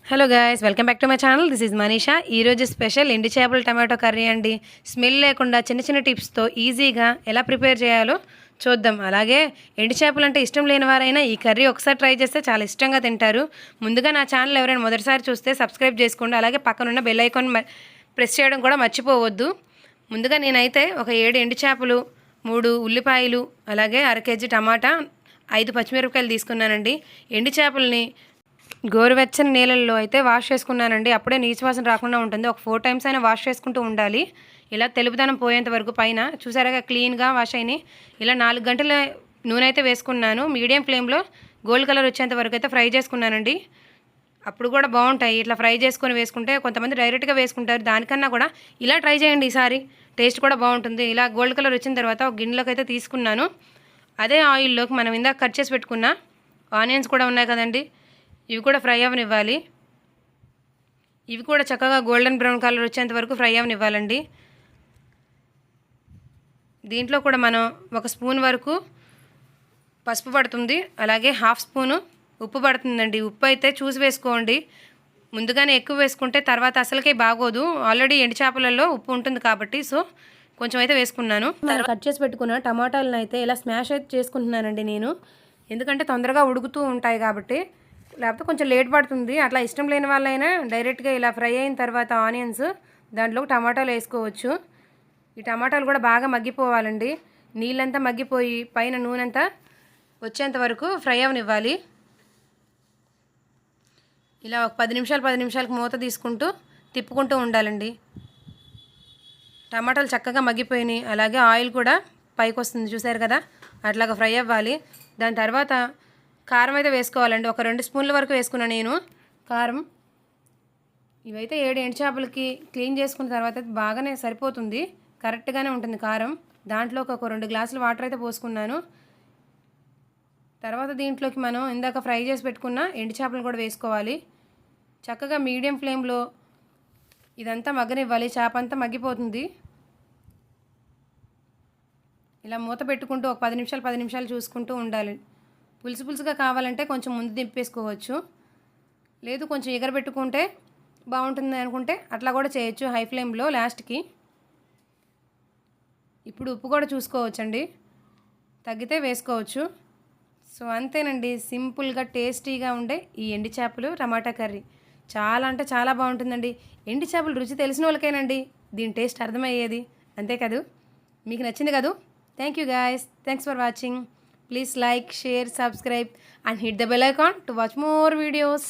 Hello guys, welcome back to my channel. This is Manisha. ఈరోజు special ఎండి చేపల tomato curry అండి. Smell లేకుండా చిన్న చిన్న టిప్స్తో ఈజీగా ఎలా ప్రిపేర్ చేయాలో చూద్దాం. అలాగే ఎండి చేపలు అంటే ఇష్టం లేని వారైనా ఈ కర్రీ ఒకసారి ట్రై చేస్తే చాలా ఇష్టంగా తింటారు. ముందుగా నా ఛానల్ ఎవరైనా మొదటిసారి చూస్తే సబ్స్క్రైబ్ చేసుకోండి. అలాగే పక్కనున్న బెల్ ఐకాన్ ప్రెస్ చేయడం కూడా మర్చిపోవద్దు. ముందుగా నేనైతే ఒక 7 ఎండి చేపలు, 3 ఉల్లిపాయలు, అలాగే అర కేజీ టమాటా, 5 పచ్చిమిరపకాయలు తీసుకున్నానండి. ఎండి చేపల్ని గోరువెచ్చని నీళ్ళల్లో అయితే వాష్ చేసుకున్నానండి. అప్పుడే నీచు వాసన రాకుండా ఉంటుంది. ఒక 4 టైమ్స్ అయినా వాష్ చేసుకుంటూ ఉండాలి. ఇలా తెలుపుదనం పోయేంత వరకు పైన చూసారా క్లీన్గా వాష్ అయినాయి. ఇలా 4 గంటల నూనె అయితే వేసుకున్నాను. మీడియం ఫ్లేమ్లో గోల్డ్ కలర్ వచ్చేంత వరకు అయితే ఫ్రై చేసుకున్నానండి. అప్పుడు కూడా బాగుంటాయి. ఇట్లా ఫ్రై చేసుకొని వేసుకుంటే కొంతమంది డైరెక్ట్గా వేసుకుంటారు. దానికన్నా కూడా ఇలా ట్రై చేయండి. ఈసారి టేస్ట్ కూడా బాగుంటుంది. ఇలా గోల్డ్ కలర్ వచ్చిన తర్వాత ఒక గిన్నెలోకి అయితే తీసుకున్నాను. అదే ఆయిల్లోకి మనం ఇందాక కట్ చేసి పెట్టుకున్న ఆనియన్స్ కూడా ఉన్నాయి కదండి, ఇవి కూడా ఫ్రై అవ్వనివ్వాలి. ఇవి కూడా చక్కగా గోల్డెన్ బ్రౌన్ కలర్ వచ్చేంత వరకు ఫ్రై అవ్వనివ్వాలండి. దీంట్లో కూడా మనం 1 స్పూన్ వరకు పసుపు పడుతుంది, అలాగే 1/2 స్పూను ఉప్పు పడుతుందండి. ఉప్పు అయితే చూసి వేసుకోండి. ముందుగానే ఎక్కువ వేసుకుంటే తర్వాత అసలుకే బాగోదు. ఆల్రెడీ ఎండు చేపలలో ఉప్పు ఉంటుంది కాబట్టి కొంచెం అయితే వేసుకున్నాను. కట్ చేసి పెట్టుకున్న టమాటాలను అయితే ఇలా స్మాష్ అయితే చేసుకుంటున్నానండి నేను. ఎందుకంటే తొందరగా ఉడుకుతూ ఉంటాయి కాబట్టి, లేకపోతే కొంచెం లేట్ పడుతుంది. అట్లా ఇష్టం లేని వాళ్ళైనా డైరెక్ట్గా ఇలా ఫ్రై అయిన తర్వాత ఆనియన్స్ దాంట్లో టమాటాలు వేసుకోవచ్చు. ఈ టమాటాలు కూడా బాగా మగ్గిపోవాలండి. నీళ్ళంతా మగ్గిపోయి పైన నూనెంతా వచ్చేంత వరకు ఫ్రై అవనివ్వాలి. ఇలా ఒక 10 నిమిషాలకు మూత తీసుకుంటూ తిప్పుకుంటూ ఉండాలండి. టమాటాలు చక్కగా మగ్గిపోయినాయి, అలాగే ఆయిల్ కూడా పైకి వస్తుంది చూసారు కదా, అట్లాగా ఫ్రై అవ్వాలి. దాని తర్వాత కారం అయితే వేసుకోవాలండి. ఒక 2 స్పూన్ల వరకు వేసుకున్నాను నేను కారం. ఇవైతే 7 ఎండు చేపలకి క్లీన్ చేసుకున్న తర్వాత బాగానే సరిపోతుంది, కరెక్ట్గానే ఉంటుంది కారం. దాంట్లోకి ఒక 2 గ్లాసులు వాటర్ అయితే పోసుకున్నాను. తర్వాత దీంట్లోకి మనం ఇందాక ఫ్రై చేసి పెట్టుకున్న ఎండు చేపలు కూడా వేసుకోవాలి. చక్కగా మీడియం ఫ్లేమ్లో ఇదంతా మగ్గనివ్వాలి. చేప అంతా మగ్గిపోతుంది. ఇలా మూత పెట్టుకుంటూ ఒక 10 నిమిషాలు చూసుకుంటూ ఉండాలి. పులుసుగా కావాలంటే కొంచెం ముందు దింపేసుకోవచ్చు, లేదు కొంచెం ఎగరబెట్టుకుంటే బాగుంటుంది అనుకుంటే అట్లా కూడా చేయొచ్చు హై ఫ్లేమ్లో లాస్ట్కి. ఇప్పుడు ఉప్పు కూడా చూసుకోవచ్చండి, తగ్గితే వేసుకోవచ్చు. అంతేనండి, సింపుల్గా టేస్టీగా ఉండే ఈ ఎండి చేపలు టమాటా కర్రీ చాలా అంటే చాలా బాగుంటుందండి. ఎండి చేపలు రుచి తెలిసిన వాళ్ళకేనండి దీని టేస్ట్ అర్థమయ్యేది, అంతే కదూ. మీకు నచ్చింది కదూ. Thank you guys, thanks for watching. Please like, share, subscribe and hit the bell icon to watch more videos.